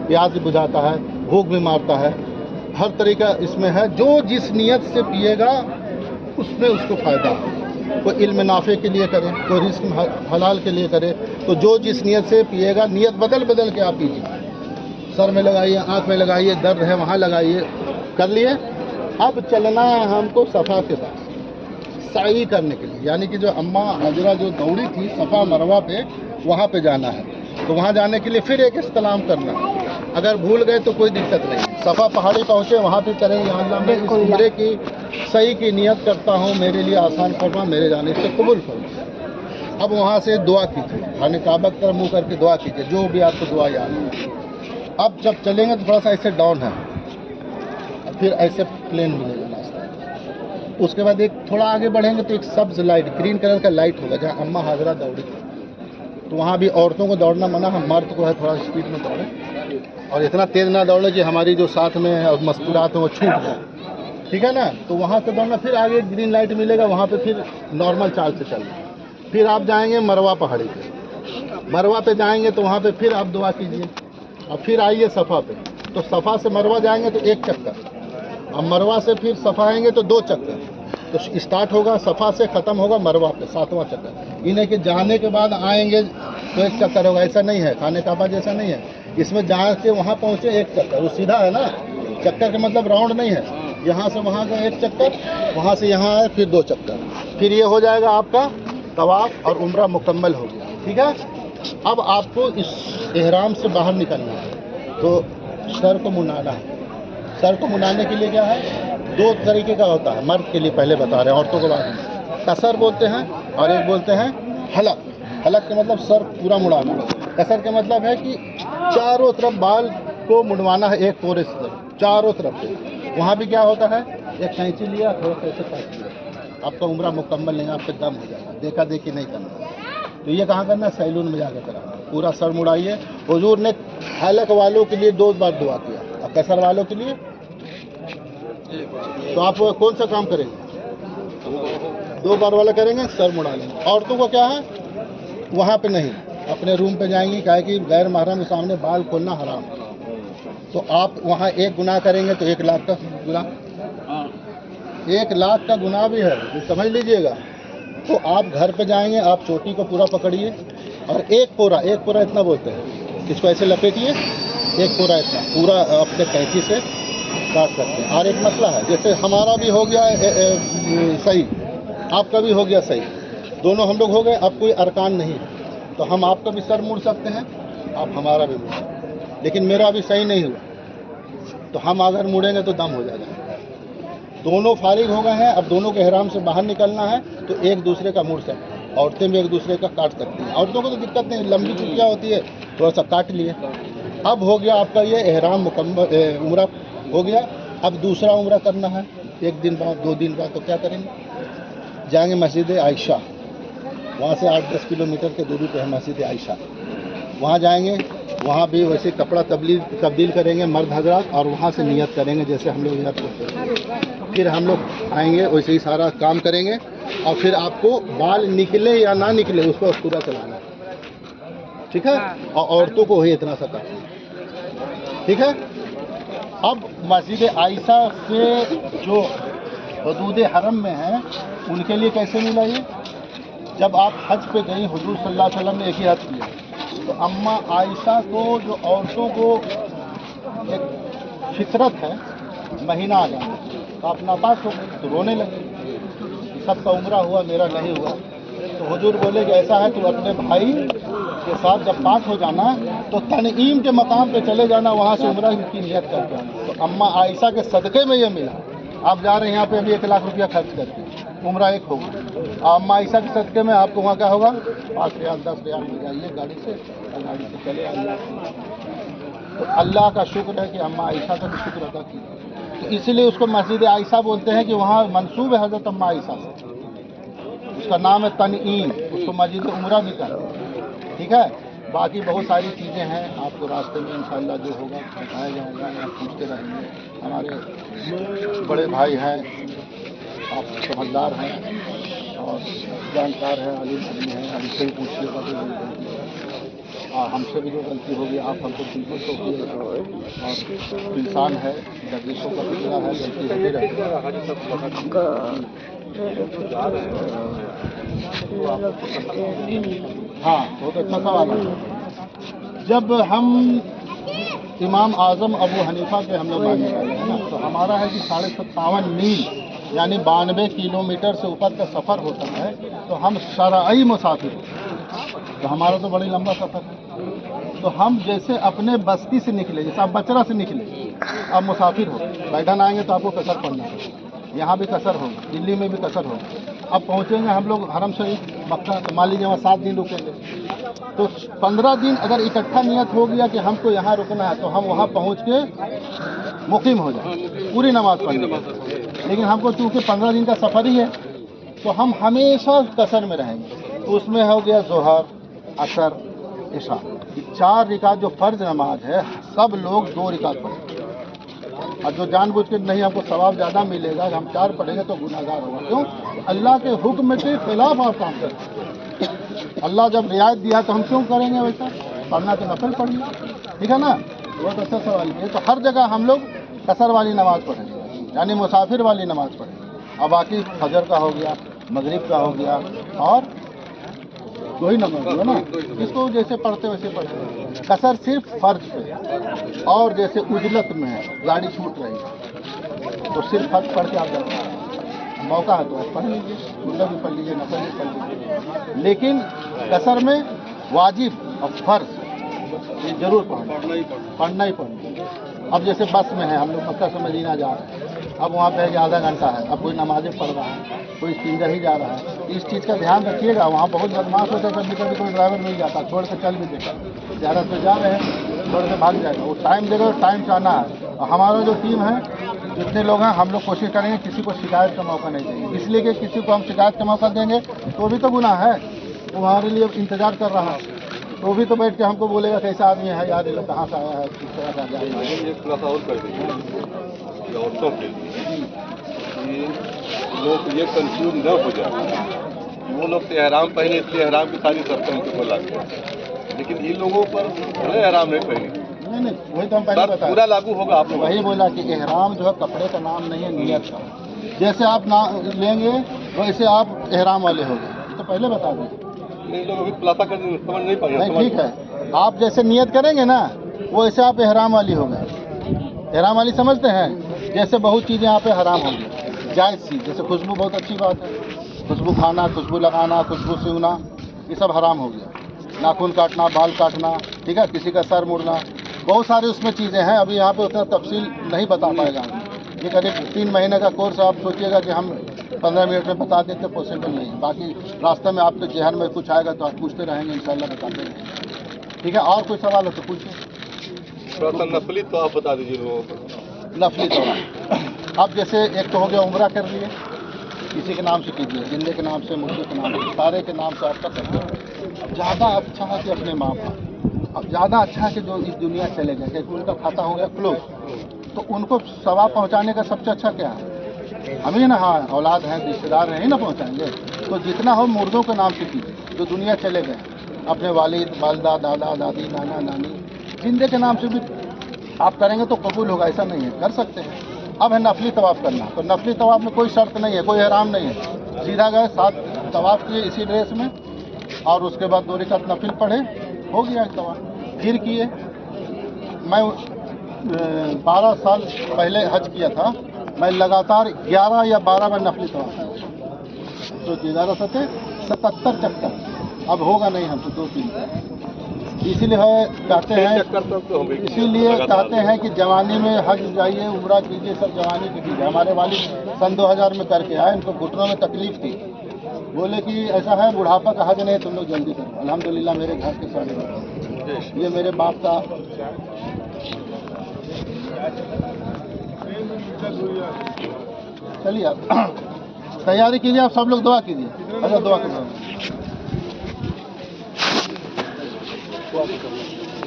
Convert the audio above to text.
प्यास भी बुझाता है, भूख भी मारता है, हर तरीका इसमें है। जो जिस नीयत से पिएगा उसमें उसको फ़ायदा है। कोई इल्म नाफ़े के लिए करे, कोई रिस्क हलाल के लिए करे, तो जो जिस नीयत से पिएगा, नीयत बदल बदल के आप पीजिए। सर में लगाइए, आँख में लगाइए, दर्द है वहाँ लगाइए, कर लिए। अब चलना है हमको सफ़ा के पास साई करने के लिए, यानी कि जो अम्मा हाजरा जो दौड़ी थी सफ़ा मरवा पे, वहाँ पे जाना है। तो वहाँ जाने के लिए फिर एक इस्तेलाम करना है। अगर भूल गए तो कोई दिक्कत नहीं, सफ़ा पहाड़ी पहुँचे वहाँ पे करेंगे, या अल्लाह मैं इस उम्रे की सही की नियत करता हूँ, मेरे लिए आसान फरमा, मेरे जाने से कबूल फरमा। अब वहाँ से दुआ कीजिए, खाने काबा की तरफ मुँह करके दुआ कीजिए, जो भी आपको दुआ याद है। अब जब चलेंगे तो थोड़ा सा ऐसे डाउन है, फिर ऐसे प्लेन मिलेगा रास्ता। उसके बाद एक थोड़ा आगे बढ़ेंगे तो एक सब्ज लाइट, ग्रीन कलर का लाइट होगा, जहाँ अम्मा हाजरा दौड़ी थी। तो वहाँ भी औरतों को दौड़ना मना, हम मर्द को है थोड़ा स्पीड में दौड़े, और इतना तेज़ ना दौड़े कि हमारी जो साथ में है और मस्तूरात है वो छूट जाए, ठीक है ना। तो वहाँ से दौड़ना, फिर आगे ग्रीन लाइट मिलेगा, वहाँ पे फिर नॉर्मल चाल से चलना। फिर आप जाएंगे मरवा पहाड़ी पे, मरवा पे जाएंगे तो वहाँ पे फिर आप दुआ कीजिए, और फिर आइए सफ़ा पे। तो सफ़ा से मरवा जाएंगे तो एक चक्कर, अब मरवा से फिर सफ़ा आएंगे तो 2 चक्कर। तो स्टार्ट होगा सफ़ा से, ख़त्म होगा मरवा पे, 7वां चक्कर। इन्हें कि जाने के बाद आएंगे तो 1 चक्कर होगा, ऐसा नहीं है, खाने काबा जैसा नहीं है। इसमें जहाँ से वहाँ पहुँचे 1 चक्कर, वो सीधा है ना, चक्कर का मतलब राउंड नहीं है। यहाँ से वहाँ का 1 चक्कर, वहाँ से यहाँ आए फिर 2 चक्कर, फिर ये हो जाएगा आपका तवाफ़ और उम्रा मुकम्मल हो गया, ठीक है। अब आपको इस एहराम से बाहर निकलना है, तो सर को मुनाना है। सर को मुनाने के लिए क्या है, 2 तरीके का होता है, मर्द के लिए पहले बता रहे हैं, औरतों को बाद में। कसर बोलते हैं और एक बोलते हैं हलक। हलक का मतलब सर पूरा मुड़ाना, कसर का मतलब है कि चारों तरफ बाल को मुड़वाना है, एक कोरे से चारों तरफ से। वहाँ भी क्या होता है, एक कैंची लिया, थोड़ा सा ऐसे काट लिया, आपका उम्रा मुकम्मल नहीं, आपका दम हो जाएगा, देखा देखी नहीं करना। तो ये कहाँ करना है, सैलून में जाकर कराना, पूरा सर मुड़ाइए। हुजूर ने हलक वालों के लिए 2 बार दुआ किया, और कसर वालों के लिए, तो आप कौन सा काम करेंगे, 2 बार वाला करेंगे, सर मुड़ा लेंगे। औरतों को क्या है, वहाँ पे नहीं, अपने रूम पे जाएंगी, क्या है कि गैर महरम के सामने बाल खोलना हराम। तो आप वहाँ 1 गुनाह करेंगे तो 1 लाख का गुनाह, 1 लाख का गुनाह भी है, तो समझ लीजिएगा। तो आप घर पे जाएंगे, आप चोटी को पूरा पकड़िए, और 1 पोरा इतना बोलते हैं, इसको ऐसे लपेटिए, 1 पोरा इतना पूरा अपने कैंची से काट सकते हैं। और एक मसला है, जैसे हमारा भी हो गया सही, आपका भी हो गया सही, दोनों हम लोग हो गए, अब कोई अरकान नहीं, तो हम आपका भी सर मुड़ सकते हैं, आप हमारा भी मुड़ सकते हैं। लेकिन मेरा भी सही नहीं हुआ, तो हम अगर मुड़ेंगे तो दम हो जाएगा। दोनों फारिग हो गए हैं, अब दोनों के एहराम से बाहर निकलना है, तो एक दूसरे का मुड़ सकते हैं। औरतें भी एक दूसरे का काट सकती हैं, औरतों को तो दिक्कत नहीं, लंबी चुटिया होती है, थोड़ा सा काट लिए। अब हो गया आपका ये एहराम मुकम्मल, उम्रा हो गया। अब दूसरा उम्रा करना है, 1 दिन बाद 2 दिन बाद, तो क्या करेंगे, जाएंगे मस्जिद आयशा, वहाँ से 8-10 किलोमीटर की दूरी पे है मस्जिद आयशा, वहाँ जाएंगे, वहाँ भी वैसे कपड़ा तब्दील करेंगे मर्द हजरात, और वहाँ से नियत करेंगे जैसे हम लोग नियत करते हैं। फिर हम लोग आएंगे, वैसे ही सारा काम करेंगे, और फिर आपको बाल निकले या ना निकले उसको पूरा चलाना है, ठीक है। और औरतों को ही इतना सा करना है, ठीक है। अब मस्जिद आयशा से जो हदूद हरम में हैं, उनके लिए कैसे मिला ये, जब आप हज पे गई, हुजूर सल्लल्लाहु अलैहि वसल्लम ने एक ही हज किया, तो अम्मा आयशा को, जो औरतों को एक फितरत है, महीना आ गया तो आप नापाक हो गए, तो रोने लगे, सबका उम्रा हुआ, मेरा नहीं हुआ। तो हुजूर बोले कि ऐसा है, तो अपने भाई के साथ जब पाक हो जाना तो तनईम के मकाम पे चले जाना, वहाँ से उम्रा की नियत करके आना। तो अम्मा आयशा के सदक़े में ये मिला। आप जा रहे हैं यहाँ पे अभी 1 लाख रुपया खर्च करके, उम्रा एक होगा, अम्मा आयशा के सदक़े में आपको वहाँ क्या होगा, 5 रियाल 10 रियाल में जाइए गाड़ी से, गाड़ी से चले आइए। तो अल्लाह का शुक्र है कि अम्मा आयशा का भी शुक्र अदा किया, तो इसीलिए उसको मस्जिद आयशा बोलते हैं कि वहाँ मंसूब है हज़रत अम्मा आयशा से, उसका नाम है तनईम, उसको मस्जिद उम्रा भी कहते हैं, ठीक है। बाकी बहुत सारी चीज़ें हैं, आपको रास्ते में इंशाअल्लाह जो होगा बताया जाएगा, आप पूछते रहेंगे। हमारे बड़े भाई हैं, आप समझदार हैं और जानकार हैं, अलीम आदमी हैं, हमसे ही पूछिएगा तो اور हमसे भी जो गलती होगी आप हमको बिल्कुल टोकिएगा, और इंसान है, गर्दिशों का टुकड़ा है, गलती होती रहती है। हाँ, बहुत अच्छा सवाल है। जब हम इमाम आज़म अबू हनीफा के हम लोग मानने वाले हैं ना, तो हमारा है कि 57.5 मील यानी 92 किलोमीटर से ऊपर का सफ़र होता है, तो हम शरई मुसाफिर हैं। तो हमारा तो बड़ी लंबा सफ़र है। तो हम जैसे अपने बस्ती से निकले, जैसे आप बचरा से निकले, आप मुसाफिर हो, बैठन आएंगे तो आपको कसर पड़ना है, यहाँ भी कसर होगा, दिल्ली में भी कसर होगा। अब पहुँचेंगे हम लोग हरम शरीफ मक्का, तो मान लीजिए वहाँ 7 दिन रुकेंगे, तो 15 दिन अगर इकट्ठा नियत हो गया कि हमको यहाँ रुकना है, तो हम वहाँ पहुँच के मुकीम हो जाए, पूरी नमाज पढ़ लेंगे। लेकिन हमको चूँकि 15 दिन का सफ़र ही है, तो हम हमेशा कसर में रहेंगे। तो उसमें हो गया ज़ोहर, असर, इशा, 4 रिकात जो फ़र्ज नमाज है, सब लोग 2 रिकात पढ़ेंगे। और जो जानबूझ के नहीं हमको सवाब ज़्यादा मिलेगा, हम 4 पढ़ेंगे तो गुनाहगार होगा। क्यों? अल्लाह के हुक्म के खिलाफ आप काम करते हैं। अल्लाह जब रियायत दिया तो हम क्यों करेंगे वैसा? पढ़ना तो नफल पढ़िए, ठीक है ना? बहुत अच्छा सवाल किया। तो हर जगह हम लोग कसर वाली नमाज़ पढ़ेंगे, यानी मुसाफिर वाली नमाज़ पढ़ेंगे। और बाकी फजर का हो गया, मगरिब का हो गया, और वही नमाज है ना, इसको जैसे पढ़ते वैसे पढ़ते। कसर सिर्फ फर्ज पे, और जैसे उजलत में है, गाड़ी छूट रही है, तो सिर्फ फर्ज पढ़ के आप जाते हैं। मौका है तो आप पढ़ लीजिए, सुन्नत भी पढ़ लीजिए, नफल भी पढ़ लीजिए। लेकिन कसर में वाजिब और फर्ज ये जरूर पढ़ना ही पढ़ना। अब जैसे बस में है, हम लोग मक्का से मदीना जा रहे हैं, अब वहाँ पे आधा घंटा है, अब कोई नमाज़ें पढ़ रहा है, कोई सिंगर ही जा रहा है, इस चीज़ का ध्यान रखिएगा। वहाँ बहुत बदमाश होता है, कभी कभी कोई ड्राइवर मिल जाता, छोड़ के चल भी देगा। ज़्यादा से जा रहे हैं, छोड़ के भाग जाएगा। वो टाइम देगा, टाइम से आना है। और हमारा जो टीम है, जितने लोग हैं, हम लोग कोशिश करेंगे किसी को शिकायत का मौका नहीं देंगे, इसलिए कि किसी को हम शिकायत का मौका देंगे तो भी तो गुनाह है। वो हमारे लिए इंतज़ार कर रहा है, तो भी तो बैठ के हमको बोलेगा कैसा आदमी है यार, ये लोग कहाँ से आया है, किस तरह का जाएगा। थोड़ा सा और कर दीजिए औरतों के लिए, लोग ये कंफ्यूज न हो जाए। वो लोग तो एहराम पहने, इसलिए एहराम की सारी शर्तें उनको बोला गया, लेकिन इन लोगों पर एहराम नहीं पहने। नहीं, वही तो हम पहले बता, पूरा लागू होगा। आप लोग वही बोला कि एहराम जो है कपड़े का नाम नहीं है, नियत का। जैसे आप नाम लेंगे वैसे आप एहराम वाले हो गए, तो पहले बता दें। नहीं, लोग अभी खुलासा कर समझ नहीं पाएंगे। नहीं, ठीक है, आप जैसे नियत करेंगे ना, वैसे आप एहराम वाली हो गए। एहराम वाली समझते हैं? जैसे बहुत चीज़ें यहाँ पे हराम होंगी, जायज़ चीज़, जैसे खुशबू बहुत अच्छी बात है, खुशबू खाना, खुशबू लगाना, खुशबू सूंघना, ये सब हराम हो गया। नाखून काटना, बाल काटना, ठीक है, किसी का सर मुड़ना, बहुत सारी उसमें चीज़ें हैं। अभी यहाँ पे उतना तफसील नहीं बता पाएगा। ये करीब 3 महीने का कोर्स, आप सोचिएगा कि हम 15 मिनट में बता देते, पॉसिबल नहीं है। बाकी रास्ते में आपके जहन में कुछ आएगा तो आप पूछते रहेंगे, इंशाल्लाह बताते रहेंगे, ठीक है। और कोई सवाल हो तो पूछिए। थोड़ा सा नफली तो आप बता दीजिए लोगों को। नफली तो अब जैसे एक तो हो गया उम्रा कर लिए, किसी के नाम से कीजिए, जिंदे के नाम से, मुर्दे के नाम से, सारे के नाम से आपका कर। ज़्यादा अच्छा है कि अपने माँ बाप, अब ज़्यादा अच्छा है कि जो इस दुनिया चले गए, क्योंकि उनका खाता हो गया क्लोज, तो उनको सवाब पहुँचाने का सबसे अच्छा क्या है? हम ही ना, हाँ, औलाद हैं, रिश्तेदार हैं, ही ना पहुँचाएंगे। तो जितना हो मुर्दों के नाम से कीजिए, जो दुनिया चले गए, अपने वालिद, वालदा, दादा, दादी, नाना, नानी, जिंदे के नाम से भी आप करेंगे तो कबूल होगा, ऐसा नहीं है, कर सकते हैं। अब है नफली तवाफ़ करना, तो नफली तवाफ़ में कोई शर्त नहीं है, कोई एहराम नहीं है, सीधा गए 7 तवाफ़ किए इसी ड्रेस में, और उसके बाद 2 रकात नफिल पढ़े, हो गया तवाफ़। फिर किए, मैं 12 साल पहले हज किया था, मैं लगातार 11 या 12 में नफली तवाफ़, तो 11 सते 77 चक्कर। अब होगा नहीं हमसे 2-3, इसीलिए कहते हैं कि जवानी में हज जाइए, उम्रा कीजिए, सब जवानी की कीजिए। हमारे वालिद सन 2000 में करके आए, इनको घुटनों में तकलीफ थी, बोले कि ऐसा है बुढ़ापा का हज नहीं, तुम लोग जल्दी करो। अल्हम्दुलिल्लाह मेरे घर के सारे, ये मेरे बाप का चलिए आप तैयारी कीजिए, आप सब लोग दुआ कीजिए। अच्छा, दुआ करो।